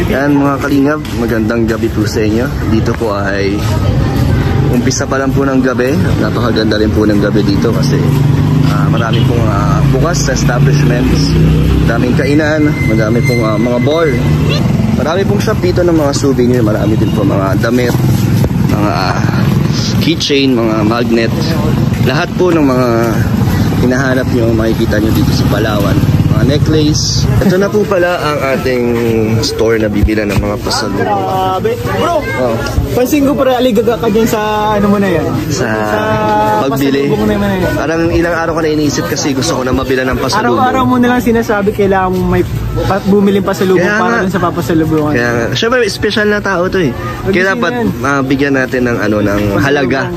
Yan mga kalingap, magandang gabi po sa inyo. Dito po ay umpisa pa lang po ng gabi. Napakaganda rin po ng gabi dito kasi marami pong bukas sa establishments. Madaming kainan, madami pong mga bar. Marami pong shop dito ng mga souvenir. Marami din po mga damit, mga keychain, mga magnet. Lahat po ng mga hinahanap nyo, makikita nyo dito sa Palawan. Mga necklace. Ito na po pala ang ating store na bibila ng mga pasalubong. Bro, pansin ko para aligaga ka dyan sa ano mo na yan? Sa pagbili. Parang ilang araw ka na iniisip kasi gusto ko na mabila ng pasalubong. Araw-araw mo na lang sinasabi kailangan mo may bumiling pasalubong para dun sa papasalubungan. Kaya syempre special na tao to eh. Kaya dapat bigyan natin ng ano ng halaga.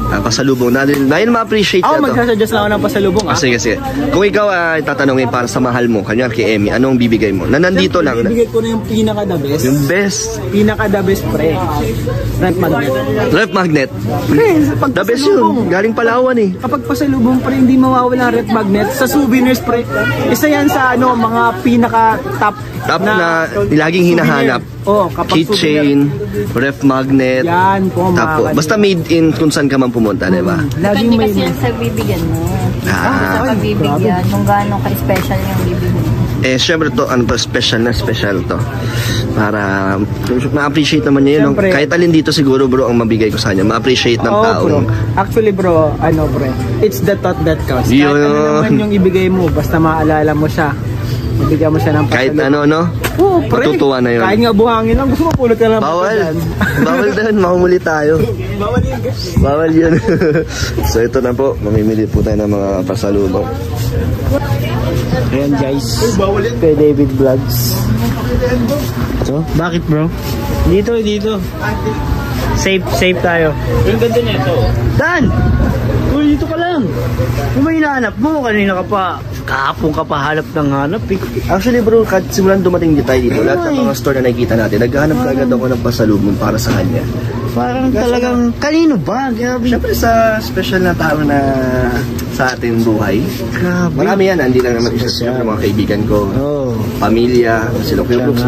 Pasalubong natin dahil ma-appreciate ako magsasuggest lang ako ng pasalubong. Sige. Kung ikaw ay tatanungin para sa mahal mo, kanya kay Emmy, anong bibigay mo? Na nandito lang. Bibigay ko na yung pinaka-the best. Yung best? Pinaka-the best, pre. Ref magnet. Ref magnet? Pre, the best yun. Galing Palawan eh. Kapag pasalubong, pre, hindi mawawala ang ref magnet. Sa souvenirs, pre, isa yan sa ano, mga pinaka-top na laging hinahanap. Keychain, ref magnet. Yan po, tapos basta made in kung saan ka man pumunta, di ba? Laging may kasi yan sa bibigyan mo. Sa pagbibigyan, kung gaano ka-special yung bibigyan. Syempre to, ano to, special to. Para ma-appreciate naman niya yun. Kahit alin dito siguro bro, ang mabigay ko sa kanya, ma-appreciate ng tao. Bro. Actually bro, it's the thought that counts. Kahit ano naman yung ibigay mo, basta maalala mo siya. Ibigyan mo siya ng pasalubong. Kahit ano, no? Oo, pre. Matutuwa na yun. Kahit nga buhangin lang, gusto mo pulot ka lang. Bawal. Bawal doon, mahumuli tayo. Bawal yun. So ito na po, mamimili po tayo ng mga pasalubong. Ayan guys, kay David Vlogs. So, bakit bro? Dito. Safe tayo. Yung ganda niya ito. Dan! Uy, dito ka lang. Kung may hinahanap mo, kanina ka pa. Kahapon ka pa hanap ng hanap eh. Actually bro, simulan dumating tayo dito, lahat ng mga store na nakikita natin, naghahanap agad ako ng pasalubong para sa kanya. Parang talagang, kanino ba? Siyempre sa special na tao na sa ating buhay. Grabe. Marami yan, hindi lang naman isa siyempre mga kaibigan ko. Pamilya, sila Kuya Brooks.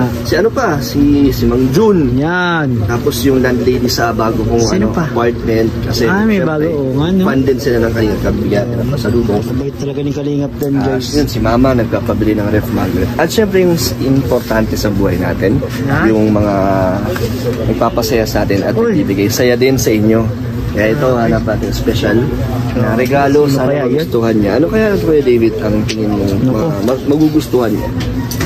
Si Mang Jun. Yan. Tapos yung landlady sa bago kong apartment. Kasi may bago. Fan din sila ng kanyang kabigyan ng pasalubong. Kabait talaga ni Kalingap din guys. Yun, si Mama nagpapabili ng ref magnet. At syempre yung importante sa buhay natin, yung mga nagpapasaya sa atin at nagbibigay saya din sa inyo. Kaya ito, hanap natin special na regalo, sana magustuhan niya. Ano kaya Kuya David ang tingin mo magugustuhan niya?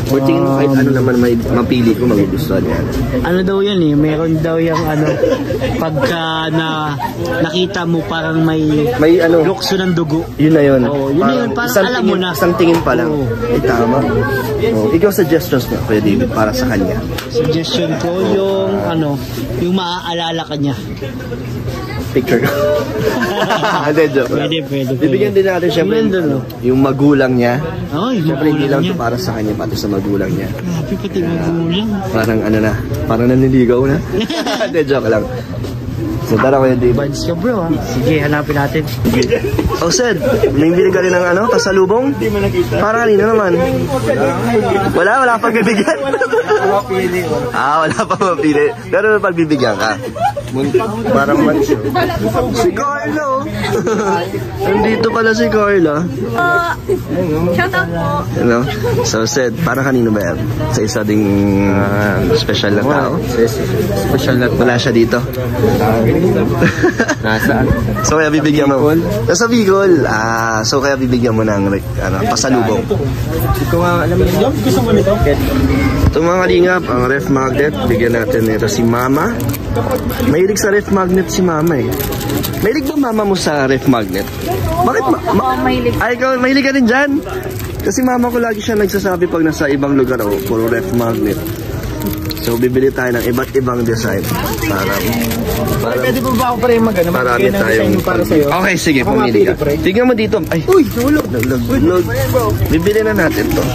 Or tingin mo kahit ano naman may mapili ko magugustuhan niya? Ano daw yan eh, meron daw yung pagka nakita mo parang may lukso ng dugo. Yun na yun. Yun na yun, parang alam mo na. Isang tingin pa lang. Ay tama. Ikaw suggestions mo Kuya David para sa kanya? Suggestion ko yung maaalala ka niya. Picture ko. Hindi, joke. Pwede. Bibigyan din natin syempre yung magulang niya. Syempre hindi lang ito para sa kanya, pati sa magulang niya. Grabe, pati magulang. Parang naniligaw na. Hindi, joke lang. So tara Kuya David. Bands ka bro ha. Sige, hanapin natin. Sed, may bili ka rin ng pasalubong? Hindi mo nakita. Para kanina naman. Wala pang bibigyan. Wala pang mapili. Pero pagbibigyan ka. Parang si Carla. Nandito pala si Carla. Shout out po. So Sed, para kanino ba yan? Sa isa ding special na tao? Special na. Wala siya dito. Nasaan? So kaya bibigyan mo. Nasa Bicol. So kaya bibigyan mo ng pasalubong. Ikaw nga alam mo yun. Gusto mo nito? Ito mga kalingap, ang ref magnet. Bigyan natin nito si Mama. Mahilig sa ref magnet si Mama eh. Mahilig ba Mama mo sa ref magnet? Bakit mahilig. Ikaw mahilig ka rin dyan? Kasi Mama ko lagi siya nagsasabi pag nasa ibang lugar puro ref magnet. So bibili tayo ng iba't ibang design para pwede po ba ako pa rin marami tayong para sa'yo? Okay, sige, pumili ka. Tingnan mo dito. Ay, uy, nulog. Bibili na natin to.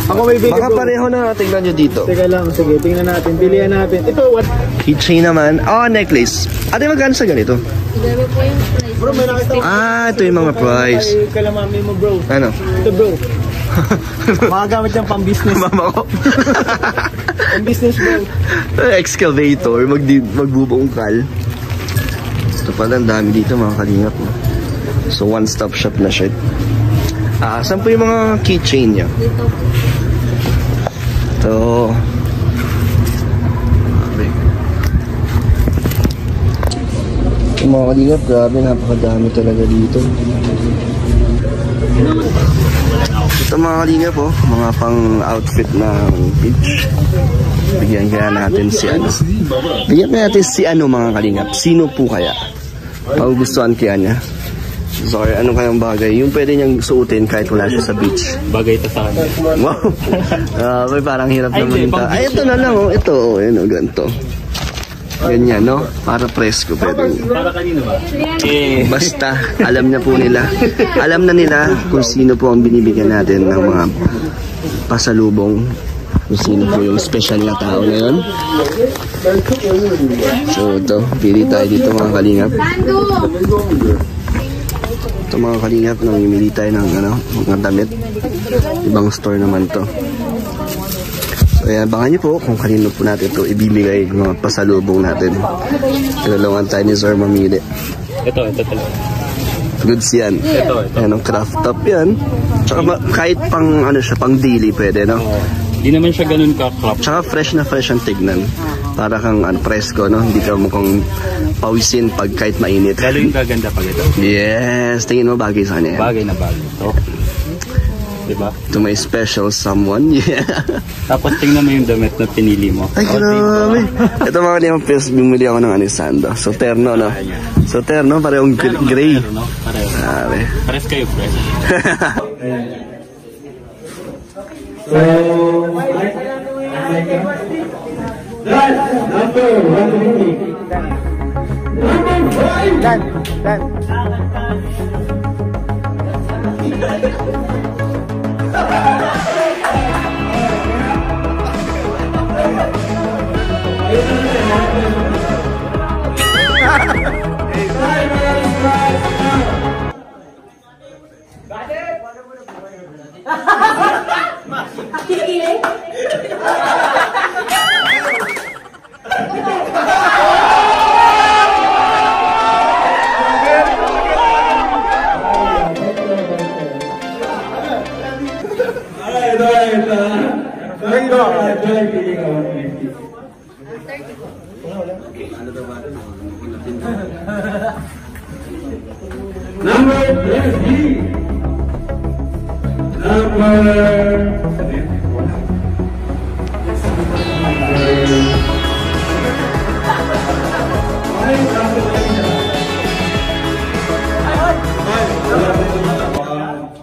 Ako may bigay. Baka pareho na, tingnan nyo dito. Teka lang, sige, tingnan natin. Pilihan natin. Ito, what? Keychain naman. Necklace. Ate, magkano sa ganito? Grabe po yung price. Bro, may nakita ko. Ito yung mga price. Kalamami mo, bro. Ano? Ito, bro. Makagamit yung pang-business. Mama ko. Pang-business bro. Excavator, magbubungkal. Ito pala, ang dami dito mga kalingap. So, one-stop shop na siya. Saan po yung mga keychain niya? Dito. Ito. Yung mga kalingap, grabe, napakadami talaga dito. Ito mga kalingap po, mga pang-outfit ng beach. Bigyan kaya natin si ano. Bigyan kaya natin si ano mga kalingap. Sino po kaya? Magugustuhan kaya niya. Sorry, ano kayang bagay? Yung pwede niyang suotin kahit wala siya sa beach. Bagay ito sa kanya. Wow. May parang hirap naman ito. Ay, ito na lang oh. Ito oh, yun oh, ganito. Ganyan, no? Para presko pwede. Para kanino ba? Basta, alam na po nila. Alam na nila kung sino po ang binibigyan natin ng mga pasalubong. Kung sino po yung special na tao na yun. So, ito. Pili tayo dito mga kalingap. Ito mga kalingap, namimili tayo ng mga damit. Ibang store naman to. So, ayan, abangan niyo po kung kanino po natin ito ibibigay mga pasalubong natin. Tinulungan tayo ni Sir mamili. Ito talaga. Goods yan. Ito. Ayan, ang craft top yan. Tsaka kahit pang, siya, pang daily pwede, no? Hindi naman siya ganun ka-crop. Tsaka fresh na fresh ang tignan. Para kang presko, no? Hindi ka mukhang pawisin pag kahit mainit. Lalo yung gaganda pag ito. Yes! Tingin mo bagay sa kanya. Bagay na bagay. Ito. Diba? To my special someone. Yeah. Tapos tingnan mo yung damit na pinili mo. Ay, grabe. Ito mga limang pesos, bumili ako ng anisanda. So, terno, no? So, terno, parehong gray. No? Grabe. Pares kayo, fresh.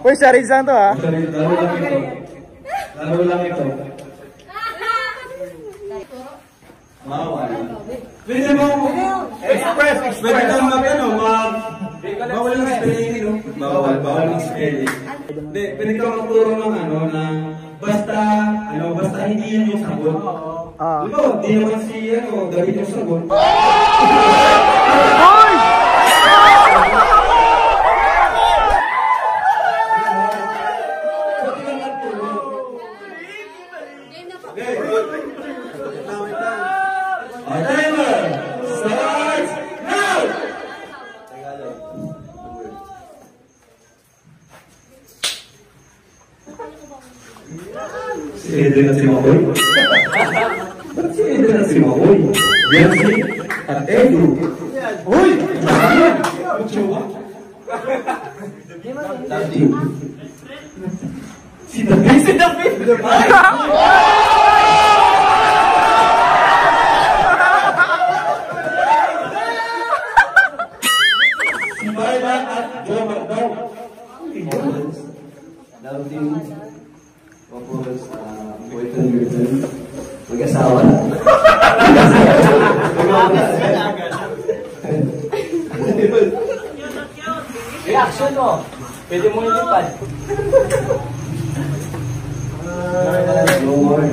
Uy, Sarizan to ha? Laro lang ito. Pwede mo express. Pwede kang bawal ng spelling, no? Bawal ng spelling. Hindi, pwede kang magturo ng basta hindi yan yung sagot. Diba, di naman si David yung sagot. Si Edwin at si Makoy? Ba't si Edwin at si Makoy? Yancy at Edu. Uy! Magsawa? David. Si David! Si David! Si Marla at Jomar daw. David. Tapos, boyfriend, girlfriend, mag-asawa. Reaction mo. Pwede mo ilipad. No more.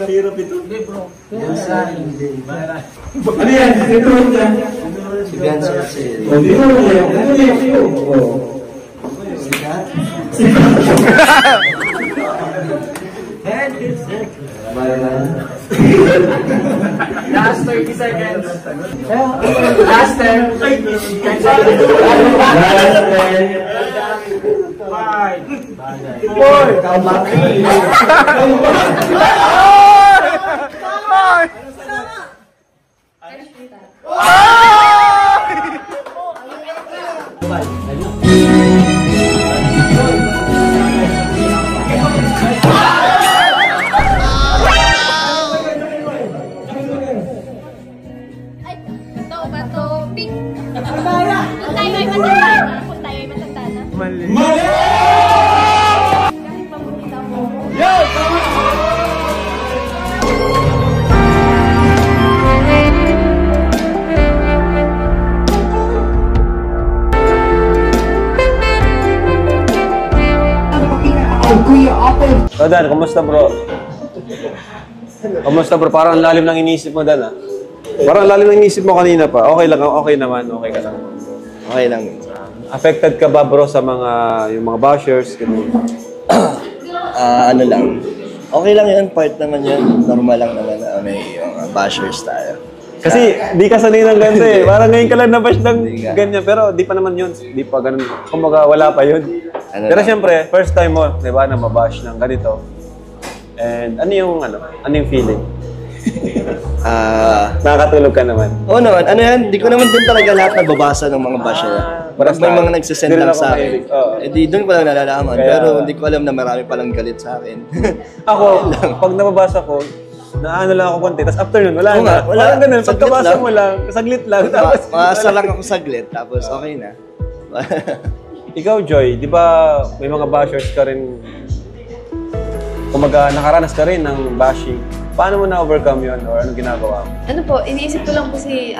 Hirap ito. Ano yan? Ito mo dyan? Si Bianca kasi. Hindi mo yan. Ano yan? Last 30 seconds. Last 10. 10 seconds. Last Ay, ito ba to? Pink. Kung tayo ay matanda na. Kung tayo ay matanda na. Mali! Kahit pamukita mo. So Dan, kumusta bro? Kumusta bro? Parang lalim ng inisip mo Dan ah. Parang lalim ng inisip mo kanina pa. Okay lang, okay naman, okay ka lang. Okay lang. Affected ka ba bro sa mga, yung mga bashers? Ano lang. Okay lang yun, part naman yun. Normal lang naman na may bashers tayo. Kasi di ka sanay ng ganito eh. Parang ngayon ka lang nabash ng Hindi ka. ganyan. Pero di pa naman yun. Di pa ganun. Kumbaga wala pa yun. Ano Pero lang. syempre, first time mo, di ba, na mabash ng ganito. And ano yung feeling? Nakakatulog ka naman. Oo naman, ano yan, di ko naman din talaga lahat nagbabasa ng mga basher. Pag may mga nagsisend Di rin lang ako sa akin, mahilig. Oo. eh di doon ko lang nalalaman. Kaya- Pero hindi ko alam na marami palang galit sa akin. Ako, pag nababasa ko, naano lang ako konti, tapos after nun, wala Oo na. nga, wala. Parang ganun, Saglit pagkabasa lang. mo lang, saglit lang, tapos... Maasa lang ako saglit, tapos okay na. Ikaw, Joy, di ba may mga bashers ka rin, kumaga nakaranas ka rin ng bashing. Paano mo na-overcome yun or anong ginagawa mo? Ano po, iniisip ko lang po hindi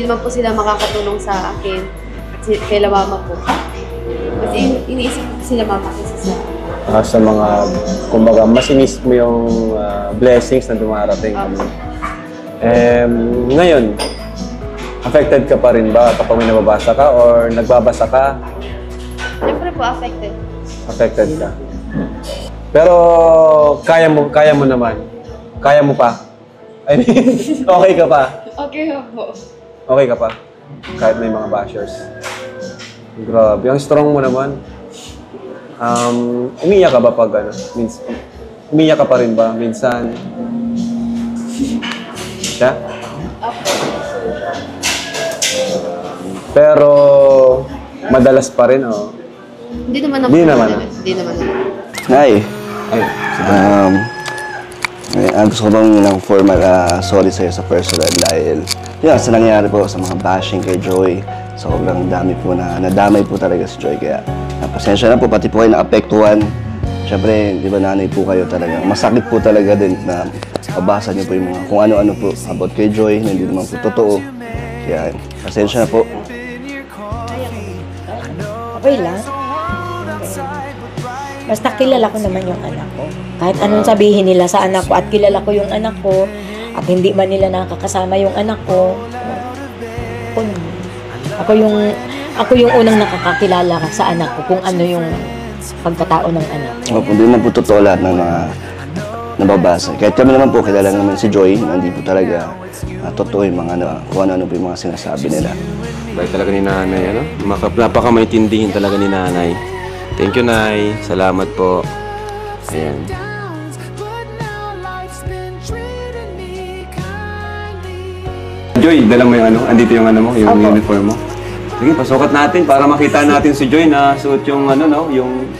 naman po sila makakatulong sa akin at kay la mama po. Kasi iniisip ko sila mama kasi sa Sa mga, kumbaga, mas inisip mo yung blessings na dumarating. Ngayon, affected ka pa rin ba kapag may nababasa ka or nagbabasa ka, Siyempre po, affected. affected ka? Pero kaya mo naman. Kaya mo pa. I mean, okay ka pa. Okay po. Okay ka pa. Kahit may mga bashers. Grabe, ang strong mo naman. Umiyak ka ba pag umiyak ka pa rin ba minsan? Siya? Pero madalas pa rin, oh. Hindi naman Hindi naman. Hindi naman. Hi. Ay, Gusto ko bang lang formal sorry sa'yo sa personal dahil yun, sa nangyari po sa mga bashing kay Joy. Sobrang dami po na nadamay po talaga si Joy. Kaya pasensya na po, pati po kayo naapektuhan. Siyempre, di ba nanay po kayo talaga. Masakit po talaga din na mabasa niyo po yung mga kung ano-ano po about kay Joy na hindi naman po totoo. Kaya pasensya na po. Okay lang. Basta kilala ko naman yung anak ko. Kahit anong sabihin nila sa anak ko at kilala ko yung anak ko at hindi man nila nakakasama yung anak ko, ako yung unang nakakakilala sa anak ko kung ano yung pagkatao ng anak ko. Hindi naman po totoo lahat ng mga nababasa. Kahit kami naman po, kilala naman si Joy, hindi po talaga totoo yung mga kung ano-ano po yung mga sinasabi nila. bait talaga ni nanay, ano? Napaka-maintindihin talaga ni nanay. Thank you, Nay. Salamat po. Ayan. Joy, dala mo yung andito yung yung uniform mo. Sige, pasukat natin para makita natin si Joy na suot yung yung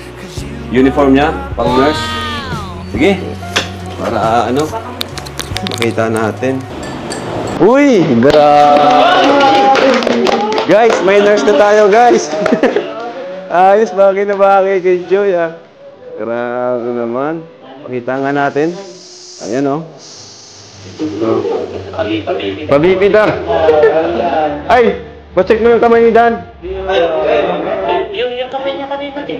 uniform niya, pang nurse. Sige. Para makita natin. Uy, grabe. Guys, may nurse na tayo, guys. Ayos, bagay na bagay kay Joy, ah. Grabe naman. Pakita nga natin. Ayan, oh. Pabibi, Dan. Ay, pacheck mo yung kamay ni Dan. Yung kamay niya kanina. Ano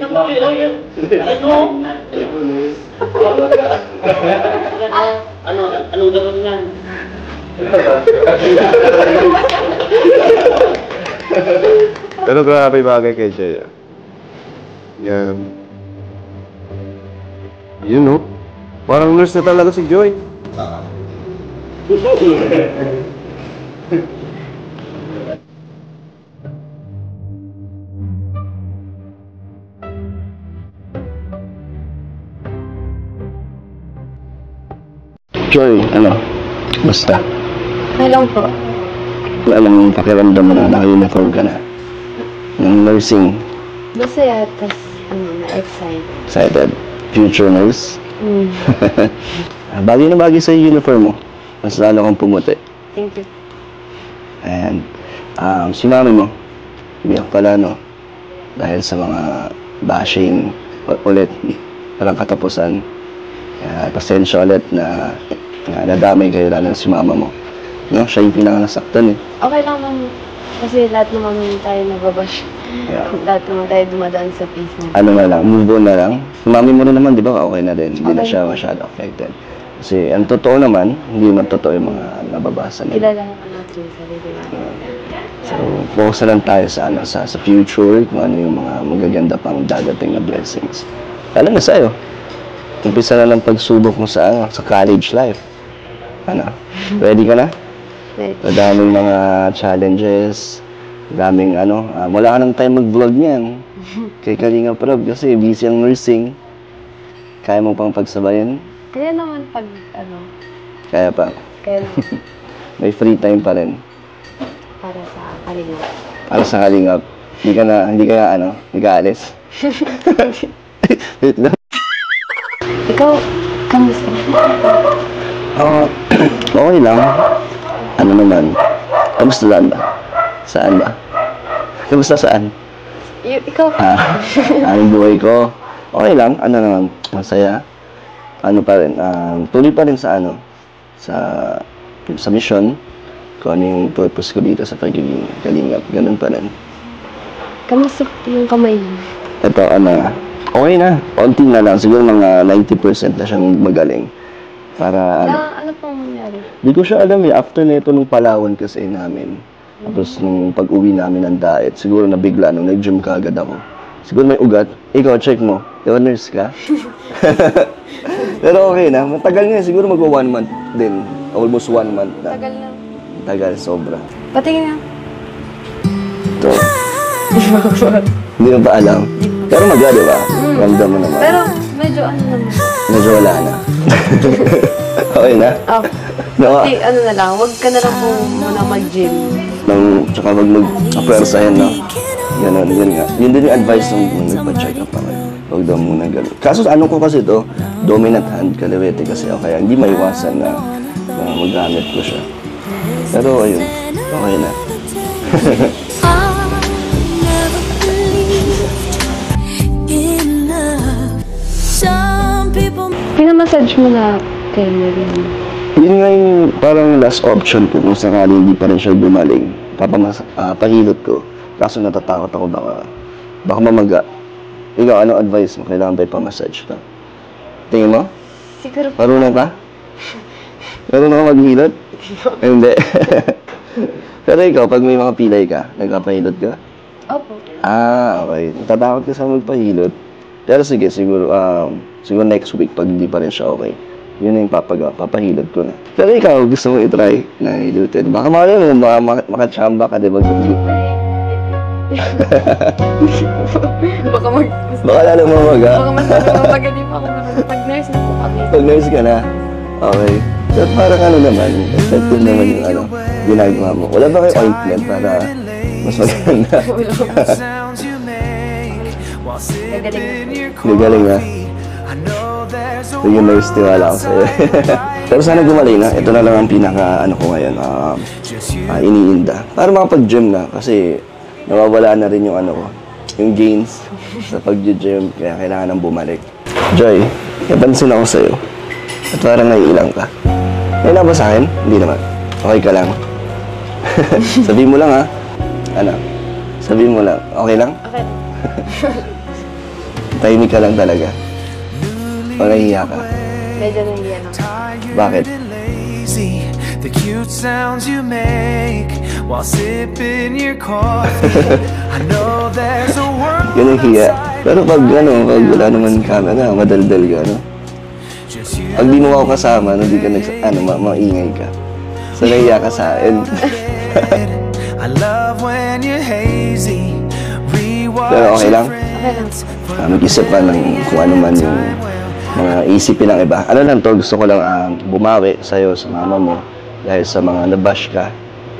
gawin yan? Pero grabe bagay kay Jay. Yan. Yun, no? Parang nurse na talaga si Joy. Joy, ano? Basta. Okay lang po. Alam mo, pakiramdam mo na naka-uniform ka na. Ng nursing. Masaya, tas na-excite. Excited. Future nurse. Mm. Bagay na bagay sa uniform mo. Mas lalo kang pumuti. Thank you. And, si mami mo, biyak pala, no? Dahil sa mga bashing ulit, parang katapusan. Pasensya ulit na nadamay kayo lalo si mama mo. No? Siya yung pinangasaktan eh. Okay lang naman. Kasi lahat naman tayo nababash. Yeah. Lahat naman tayo dumadaan sa face na. Ano na lang, move on na lang. Si mami mo rin naman, di ba? Okay na din. Hindi na Okay. siya masyado affected. Kasi ang totoo naman, hindi man totoo yung mga nababasa nila. Kilala natin yung sarili natin. So, focus na lang tayo sa future, kung ano yung mga magaganda pang dadating na blessings. Lalo na sa'yo. Umpisa na lang pagsubok mo sa college life. Ano? Ready ka na? Right. Madaming mga challenges, daming wala ka ng time mag-vlog niyan. Kay Kalinga Prab kasi busy ang nursing. Kaya mo pang pagsabayan? Kaya naman pag, Kaya pa. kaya naman May free time pa rin. para sa kanila. Para sa Kalingap. Hindi ka alis. Wait lang. Ikaw, kamusta? Okay lang. Ano naman? Kamusta saan ba? Saan ba? Kamusta saan? Ikaw? Anong buhay ko? Okay lang. Ano naman? Masaya. Ano pa rin? Tuloy pa rin sa sa mission. Kung ano yung purpose ko dito sa pagiging Kalingap. Ganun pa rin. Kamusta yung kamay mo? Ito, okay na. Konti na lang. Siguro mga 90% na siyang magaling. Para, Ano pong nangyari? Di ko siya alam eh. After nito nung Palawan kasi namin. Tapos nung pag-uwi namin ng diet, siguro nabigla nung nag-gym ka agad ako. Siguro may ugat. Ikaw, check mo. Diba nurse ka? Pero okay na. Matagal nga. Siguro magwa 1 month din. Almost 1 month na. Tagal lang. Tagal, sobra. Patingin nga. Ito. Hindi mo pa alam. Pero di ba? Ramdam mo naman. Pero medyo naman. Medyo wala na. Okay na? Pati na lang, wag ka na lang muna mag-gym. Tsaka wag mag-apwersahin, no? Ganun, yun nga. Yun din yung advice nung nagpa-check up ako. Huwag daw muna ganun. Kaso ko kasi to, dominant hand kaliwete kasi ako. Kaya hindi maiwasan na magamit ko siya. Pero ayun, okay na. Pinamassage mo na kay Marie. Yun nga yung parang last option ko kung sakali hindi pa rin siya gumaling. Pahilot ko. Kaso natatakot ako baka mamaga. Ikaw, anong advice mo? Kailangan ba ipamassage ka? Tingin mo? Siguro. Marunong ka? Marunong ka maghilot? Hindi. Pero ikaw, pag may mga pilay ka, nagpapahilot ka? Opo. Okay. Natatakot ka sa magpahilot. Pero sige, siguro next week pag hindi pa rin siya okay. Yun na yung papahilot ko na. Pero ikaw, gusto mo i-try na hilutin. Baka makachamba ka, diba? Baka lalo mamaga. Baka mas mamaga din pa ako naman. Pag nurse na po kami. Pag nurse ka na, okay. Pero parang naman, effective naman yung ginagawa mo. Wala ba kayo ointment para mas maganda? Gagaling na. Yung nurse, tiwala ako sa'yo. Pero sana gumaling na. Ito na lang ang pinaka, ko ngayon, iniinda. Para makapag-gym na. Kasi nawawala na rin yung yung gains sa pag-gym. Kaya kailangan nang bumalik. Joy, napansin ako sa'yo. At parang naiilang ka. May na ba sa akin? Hindi naman. Okay ka lang. Sabihin mo lang, ha? Sabihin mo lang. Okay lang? Okay. Tahimik ka lang talaga. O nahihiya ka? Medyo nahiya na. Bakit? The cute sounds you make while sipping your coffee. I know there's a world Yun ang hiya. Pero pag pag wala naman camera, madaldal ka, no? Pag di mo ako kasama, hindi ka maingay ka. So, nahiya ka sa akin. I love when you're hazy. Pero okay lang? Okay lang. Mag-isip pa ng kung ano man yung mga isipin ng iba. Ano lang to, gusto ko lang bumawi sa'yo, sa mama mo. Dahil sa mga nabash ka.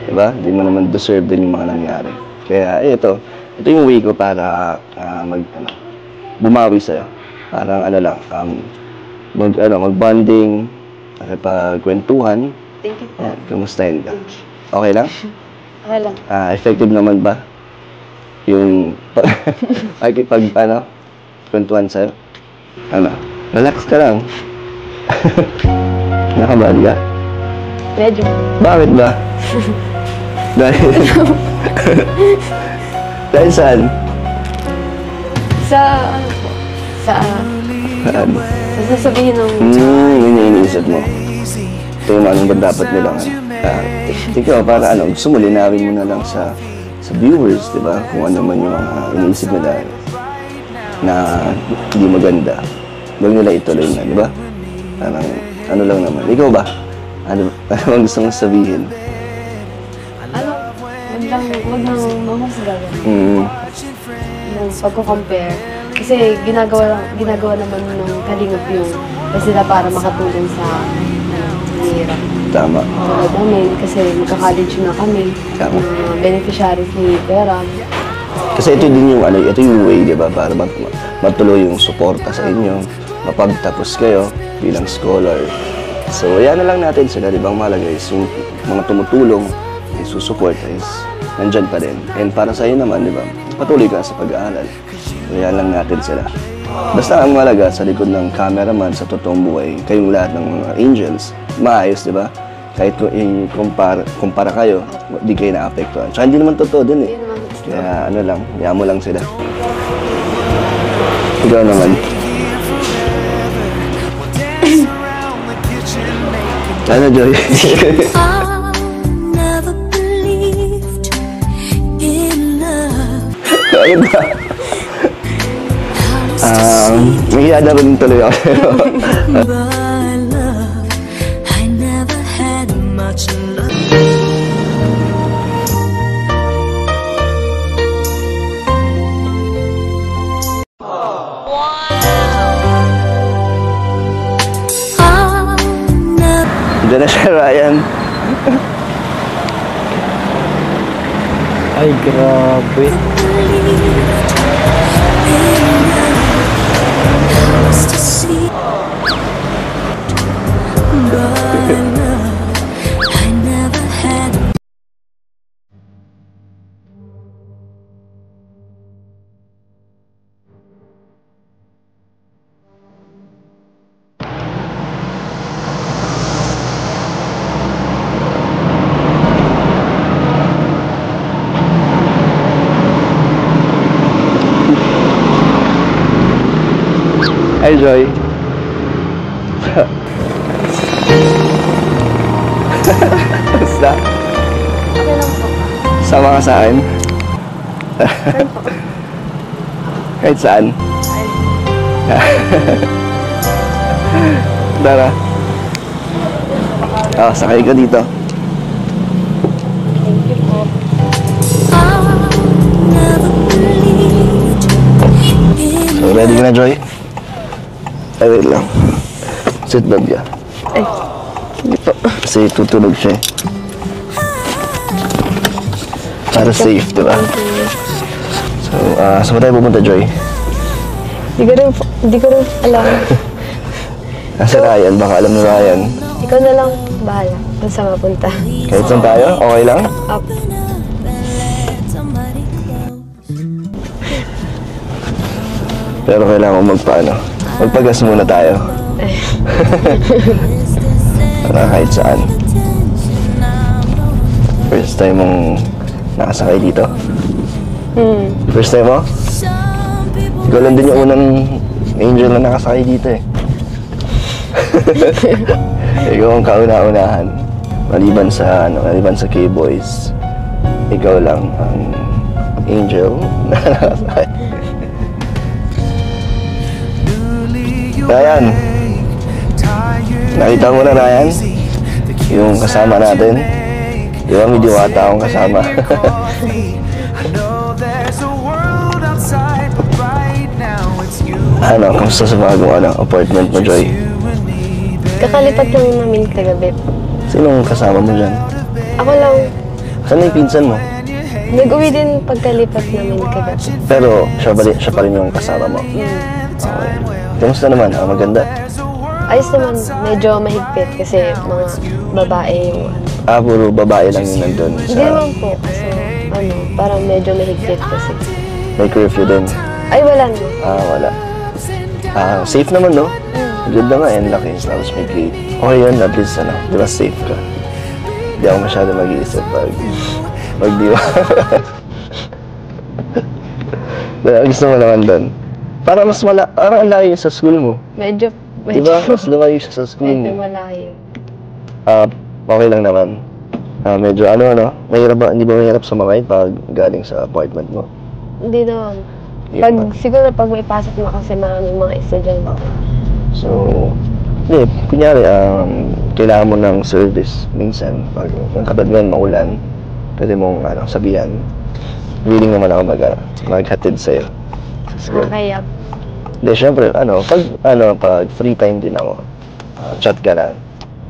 Diba? Hindi mo naman deserve din yung mga nangyari. Kaya ito yung way ko para bumawi sa'yo. Parang mag-bonding, makipagkwentuhan. Thank you po. Yan, kumustahin ka. Okay lang? Okay lang. Effective naman ba? Yung kwentuhan sa'yo? Relax ka lang. Nakabad ka? Medyo. Bakit ba? Dahil saan? Sa sasabihin ng... Yun yung iniisip mo. Ito yung anong ba dapat nilang ikaw, para gusto mo, linawin mo na lang sa viewers, di ba? Kung ano man yung iniisip nila na hindi maganda. Huwag nila ituloy na, di ba? Parang, lang naman. Ikaw ba? Ano bang gusto mong sabihin? Wag nang mahusga. Nung pagko-compare. Kasi ginagawa naman ng kalingap yung kasi sila para makatulong sa hirap. Tama. Tulad namin, kasi magka-college na kami. Tama. Beneficiaries ni pera. Kasi ito din yung ito yung way, di ba? Para matuloy yung suporta sa inyo. Mapagtapos kayo bilang scholar. So, yan na lang natin sila, di ba? Ang mahalaga is yung mga tumutulong, yung susupport is nandyan pa rin. And para sa iyo naman, di ba? Patuloy ka sa pag-aaral. So, yan lang natin sila. Basta ang mahalaga sa likod ng cameraman sa totoong buhay, kayong lahat ng mga angels, maayos, di ba? Kahit kung kumpara kayo, di kayo na-apektuhan. Tsaka hindi naman totoo din eh. Kaya hayaan mo lang sila. Ikaw naman. Ano, Joy? Ayun ba? Nahiya na rin tuloy ako. Diyan na siya, Ryan. Ay, grabe. Hi, Joy. Basta. Okay lang po. Sama ka sa akin? Kahit saan? Tara. Sakay ka dito. Thank you po. So, ready ka na, Joy? Ay, wait lang. Seatbelt ka. Ay, hindi po. Kasi tutunog siya eh. Para safe, di ba? So, saan tayo pupunta, Joy? Hindi ko rin alam. Kasi Ryan, baka alam ni Ryan. Ikaw na lang bahala kung saan mapunta. Kahit saan tayo? Okay lang? Up. Pero kailangan ko magpagas muna tayo. Para kahit saan. First time mong nakasakay dito? First time mo? Ikaw lang din yung unang angel na nakasakay dito eh. Ikaw ang kauna-unahan. Maliban sa K-Boys, ikaw lang ang angel na nakasakay. Ryan, nakita mo na Ryan? Yung kasama natin. Di ba may diwata akong kasama? Ano, kamusta sa bagong apartment mo, Joy? Kakalipat lang namin kagabi. Sinong kasama mo dyan? Ako lang. Saan na yung pinsan mo? Nag-uwi din pagkalipat namin kagabi. Pero siya pa rin yung kasama mo. Okay. Kamusta naman? Maganda? Ayos naman. Medyo mahigpit kasi mga babae yung... Puro babae lang yung nandun. Hindi naman po. So, parang medyo mahigpit kasi. May curfew din? Ay, wala na. Wala. Safe naman, no? Good na nga, and laki. Tapos may gate. Okay yun, at least, di ba safe ka? Hindi ako masyado mag-iisip pag di ba? Gusto mo naman doon. Parang ang layo sa school mo. Medyo. Di ba? Mas lumayo siya sa school mo. Medyo malayo. Okay lang naman. Medyo mahirap ba? Hindi ba mahirap sumakay pag galing sa apartment mo? Hindi naman. Siguro pag may pasok mo kasi maraming mga estudyante. So, kunyari, kailangan mo ng service minsan. Pag ang kapag ngayon maulan, pwede mong sabihan. Willing naman ako maghatid sa'yo. Kaya. Hindi, syempre, pag free time din ako, chat ka lang.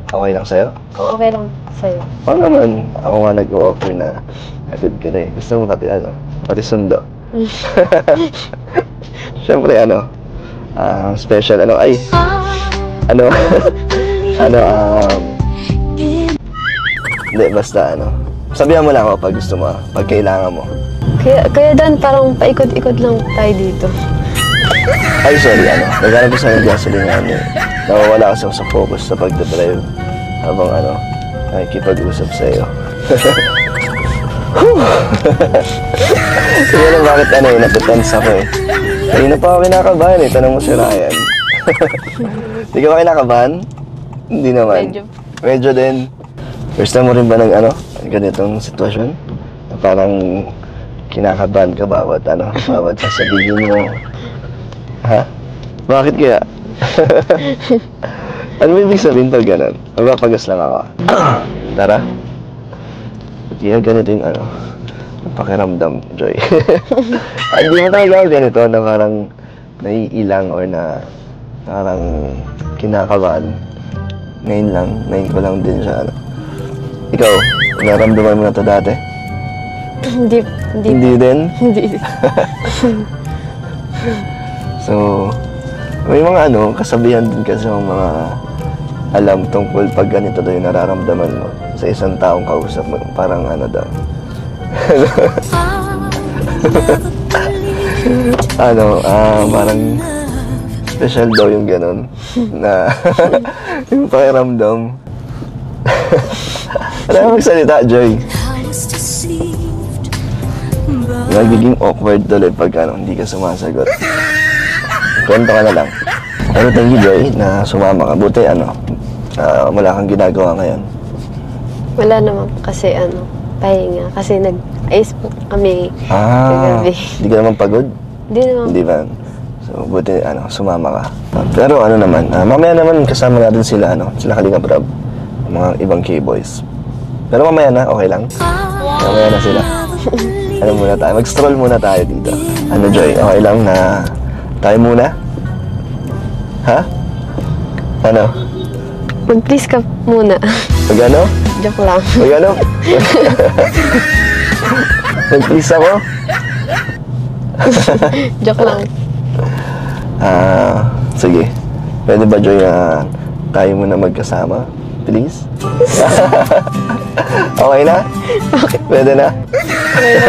Okay lang sa'yo? Okay lang sa'yo. Oo naman, ako nga nag-o-offer na hatid ka na eh. Gusto mo pati sundo. Syempre, special, hindi, basta, sabihan mo lang ako pag gusto mo, pag kailangan mo. Kaya Dan, parang paikot-ikot lang tayo dito. Ay, sorry, naghanap ko sa gasoline namin. Nawawala kasi ako sa focus sa pagdadrive habang, nakikipag-usap sa'yo. Kaya lang bakit napatense ako eh. Kanina pa ako kinakabahan eh, tanong mo si Ryan. Hindi ka ba kinakabahan? Hindi naman. Medyo din. First time mo rin ba ng ganitong sitwasyon? Na parang kinakabahan ka bawat sasabihin mo. Ha? Bakit kaya? Ano ba ibig sabihin pag gano'n? Magpapagas lang ako. Tara. Kaya ganito yung pakiramdam, Joy. Hindi mo talaga ganito na parang naiilang or na parang kinakabahan. Ngayon ko lang din siya. Ikaw, naramdaman mo na ito dati? Hindi din? Hindi. So, may mga kasabihan din kasi yung mga alam tungkol pag ganito daw yung nararamdaman mo sa isang taong kausap mo. Parang daw. Parang special daw yung ganun na yung pakiramdam. Ano yung magsalita, Joy? Nagiging awkward tuloy pag hindi ka sumasagot. Kwento ka na lang. Pero thank you, Joy, na sumama ka. Buti, wala kang ginagawa ngayon. Wala naman kasi pahinga. Kasi nag-ice po kami kagabi. Hindi ka naman pagod? Hindi naman. Hindi ba? So, buti, sumama ka. Pero naman, mamaya naman kasama natin sila, sila Kalinga Brab, mga ibang K-Boys. Pero mamaya na, okay lang? Mamaya na sila. Muna tayo? Mag-stroll muna tayo dito. Joy, okay lang na tayo muna? Ha? Mag-please ka muna. Mag-ano? Joke lang. Mag-ano? Mag-please ako? Joke lang. Sige. Pwede ba, Joy, tayo muna magkasama? Please? Okay na? Okay. Pwede na? Okay na.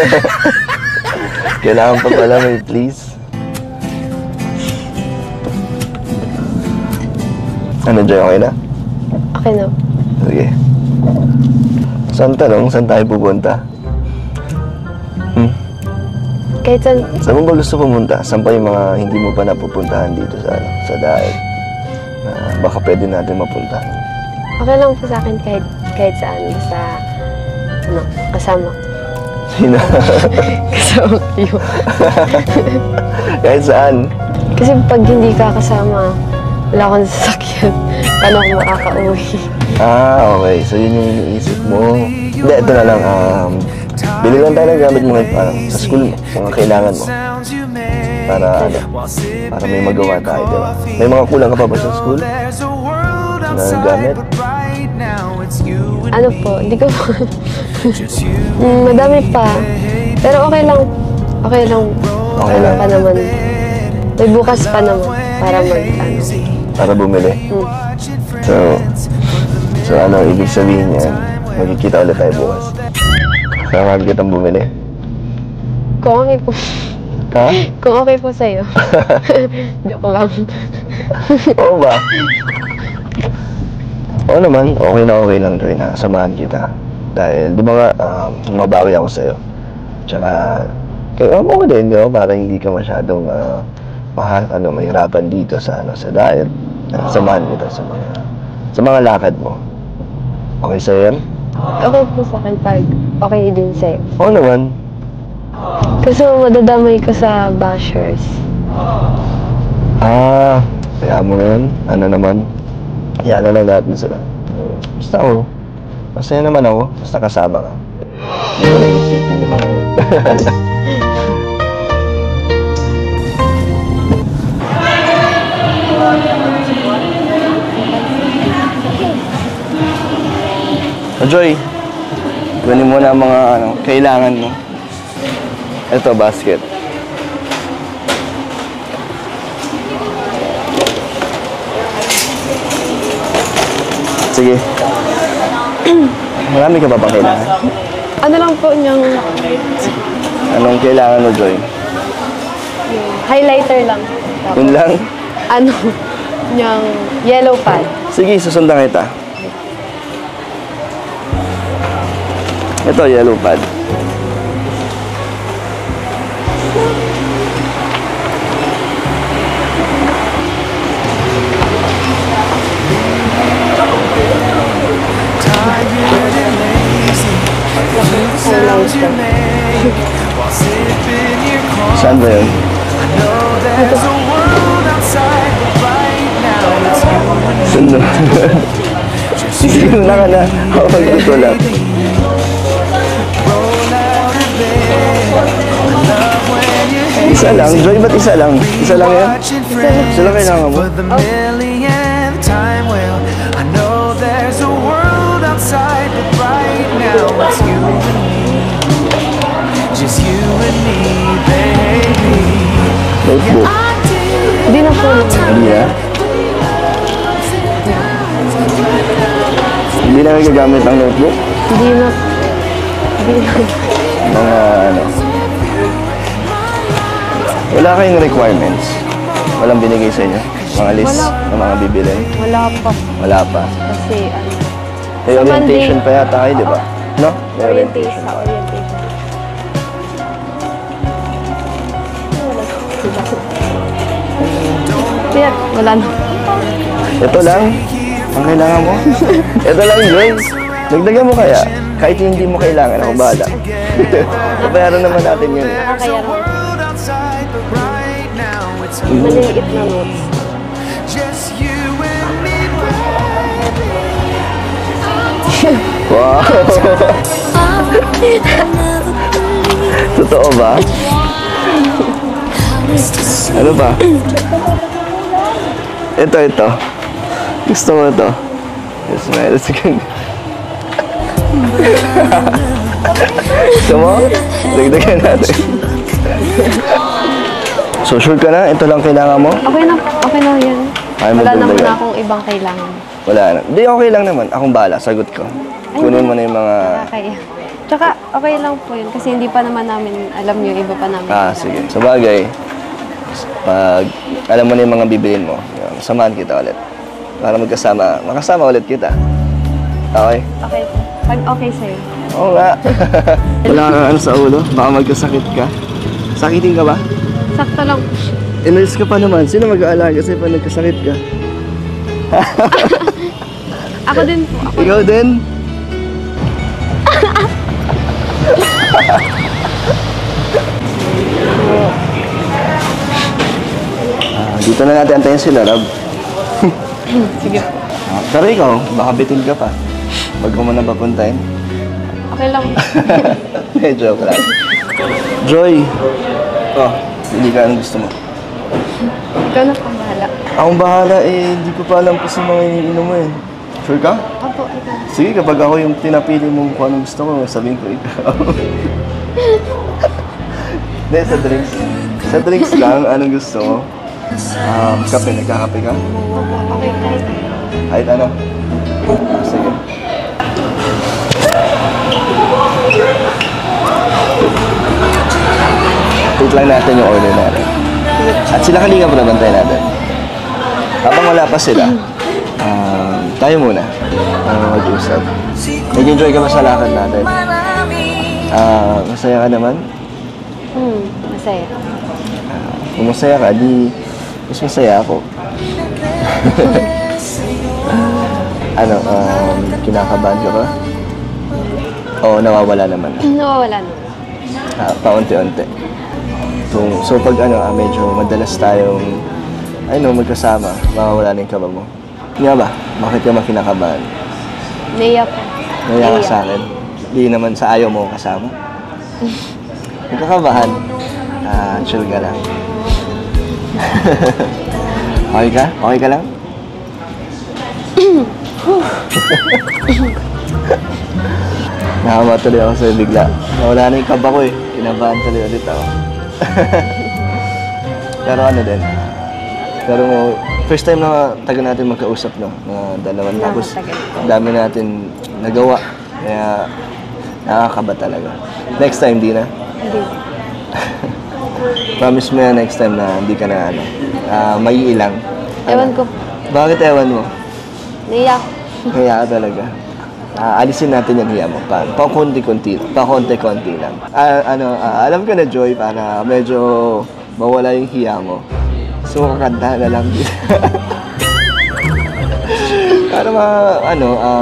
Kailangan pa pala may please. Joy, okay na? Okay na. Sige. Saan tayo pupunta? Kahit saan, Saan mo ba gusto pumunta? Saan pa yung mga hindi mo pa napupuntahan dito sa Daet? Baka pwede natin mapuntahan. okay lang po sa akin kahit saan. Basta, kasama. Sino? Kasama kayo. Kahit saan? Kasi pag hindi ka kasama, wala akong sasakyan. Paano ako makaka-uwi? Okay. So yun yung iniisip mo. Hindi, ito na lang. Bili lang tayo ng gamit mo sa school mo. Mga kailangan mo. Para may magawa tayo, di ba? May mga kulang ka pa ba sa school? Na gamit? Ano po, hindi ko po. Madami pa. Pero okay lang. Okay lang. Okay lang. Pa naman. May bukas pa naman para Para bumili? So ano, ibig sabihin niyan, magkikita ulit tayo bukas. Saan kitang bumili? Kung okay po. Ha? Kung okay po sa'yo. Joke lang. Oo ba? Oo naman, okay lang rin na samahan kita. Dahil, di ba nga, mabawi ako sa'yo. Tsaka, ako din, di ba? Para hindi ka masyadong mahirapan dito sa diet. Samahan kita sa mga lakad mo. Okay sa'yo yan? Okay po sa akin pag okay din sa'yo. Oo naman. Kasi madadamay ka sa bashers. Kaya mo na yun. Ano naman? Yan na lang natin sila. Basta ako. Masaya naman ako. Basta kasama ka. Hindi ko naisipin yung mga Joy, kunin mo na ang mga kailangan mo. Ito, basket. Sige. Marami ka pa bang kailangan? Ano lang po niyang Anong kailangan mo, Joy? highlighter lang. Yun lang? Ano, niyang yellow pad. Sige, susundan kita. Ito, yellow pad. Saan ba yun? Sundo. Sige na ka na. Ako dito lang. Isa lang? Joy, ba't isa lang? Isa lang yan? Isa lang kailangan mo? Notebook. Hindi na po. Hindi na? Hindi na gagamit ng notebook? Hindi na. Mga wala kayong requirements? Walang binigay sa inyo? Mga list ng mga bibilin? Wala pa. Wala pa. Kasi May orientation pa yata kayo, di ba? No? May orientation. Kaya, wala na. Ito lang? Ang kailangan mo? Ito lang, Joy. Dagdagan mo kaya? Kahit hindi mo kailangan, ako bahala. Nabayaran naman natin yun. Nakakaya lang. Maliliit na notes. Wow! Totoo ba? Ano ba? Ito. Gusto mo ito? Smile. Gusto mo? Dagdagan natin. So, sure ka na? Ito lang kailangan mo? Okay na yan. Wala naman dagdagan? akong ibang kailangan. Wala na. Hindi, okay lang naman. Akong bahala. Sagot ko. Kunin mo na yung mga... Kaya. Tsaka, okay lang po yun. Kasi hindi pa naman namin alam yung iba pa namin. Sige. Sa bagay, pag alam mo na yung mga bibilin mo, samahan kita ulit. Para makasama ulit kita. Okay? Okay po. Pag okay sa'yo. Oo nga. Wala kang ano sa ulo? Baka magkasakit ka? Sakitin ka ba? Sakto lang. Nurse ka pa naman. Sino mag-aalaga sa'yo pa nagkasakit ka? Ako din po. Ikaw din? Dito na natin antayin sila, Rob. Sige po. Pero ikaw, baka bitin ka pa. Wag ko muna papuntahin. Okay lang. Joke lang. Joy! Oh, hindi ka anong gusto mo? Ikaw na pang bahala. Akong bahala hindi ko pa alam kasi mga iniinom mo eh. Sure ka? Opo, ikaw. Sige, kapag ako yung pinapili mo kung anong gusto ko, sabihin ko ikaw. Hindi, sa drinks. Sa drinks lang, anong gusto mo? Kape, nagkakape ka? Okay, kahit. Kahit ano? Sige. Wait lang natin yung order natin. At sila kanina pa nabantay natin. Habang wala pa sila, tayo muna. Mag-usap. Nag-enjoy ka ba sa lakad natin? Masaya ka naman? Masaya. Kung masaya ka, di mas masaya ako. Ano, kinakabahan ka ba? Oo, nawawala naman. Nawawala na. Paunti-unti. So pag medyo madalas tayong magkasama, mawawala na yung kaba mo. Nga ba? Bakit ka makinakabahan? Naiya po. Naiya ka sa akin? Di naman sa ayaw mo kasama? Nagkakabahan? Chill ka lang. Okay ka? Okay ka lang? Nakama tuloy ako sa'yo bigla. Nawala na yung kaba ko eh. Kinabahan tuloy ulit ako. Pero din. Pero first time na taga natin magkausap, no? Na dalawan. Tapos dami natin nagawa. Kaya nakakaba talaga. Next time, di na? Hindi. Promise mo yan next time na hindi ka na may ilang. Ewan ko. Bakit ewan mo? Naiya ko. Naiya ka talaga. Alisin natin yung hiya mo. Pa-konti-konti lang. Alam ka na, Joy, para medyo mawala yung hiya mo. So, kakanta na lang din. Para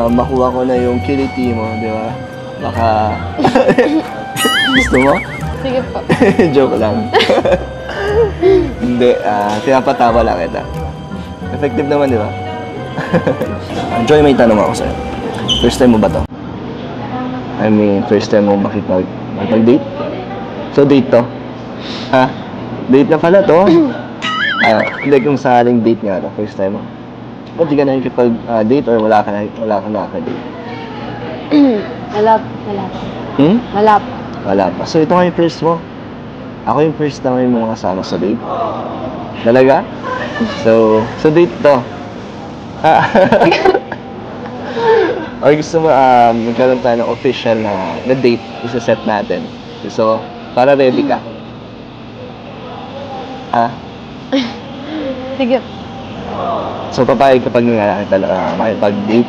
makuha ko na yung kiliti mo, di ba? Baka... Gusto mo? Sige po. Joke lang. Hindi, pinapatawa lang kita. Effective naman, di ba? Joy, may tanong ako sa'yo. First time mo ba to? I mean, first time mo makipag-date? So, date to? Ha? Date na pala to? Hindi kung sakaling date nga to, first time mo. Ba't di ka na nakikipag-date or wala ka nakaka-date? Wala pa. Wala pa. Wala pa. So, ito nga yung first mo. Ako yung first time mo kasama sa date. Talaga? So date to. O gusto mo, magkaroon tayo ng official na date, isa-set natin. So, para ready ka. Sige. So, papayag kapag nga talaga makipag-date?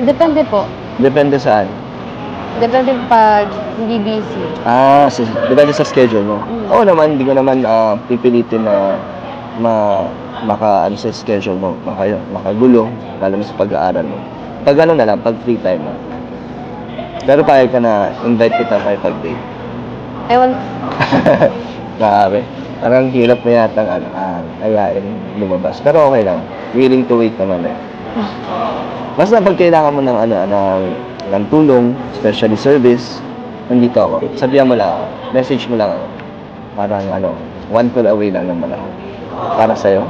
Depende po. Depende saan? Depende pag hindi busy. Depende sa schedule mo. Oo naman, hindi ko naman pipilitin na sa schedule mo, makagulo, lalo sa pag-aaral mo. Pag na lang, pag free time mo. Pero payag ka na, invite kita makipag-date. Ewan. Grabe. Parang hirap na yata ayain lumabas. Pero okay lang. Willing to wait naman eh. Basta pag kailangan mo ng tulong, especially service, nandito ako. Sabihan mo lang ako. Message mo lang ako. Parang 1 call away lang naman ako. Para sa'yo.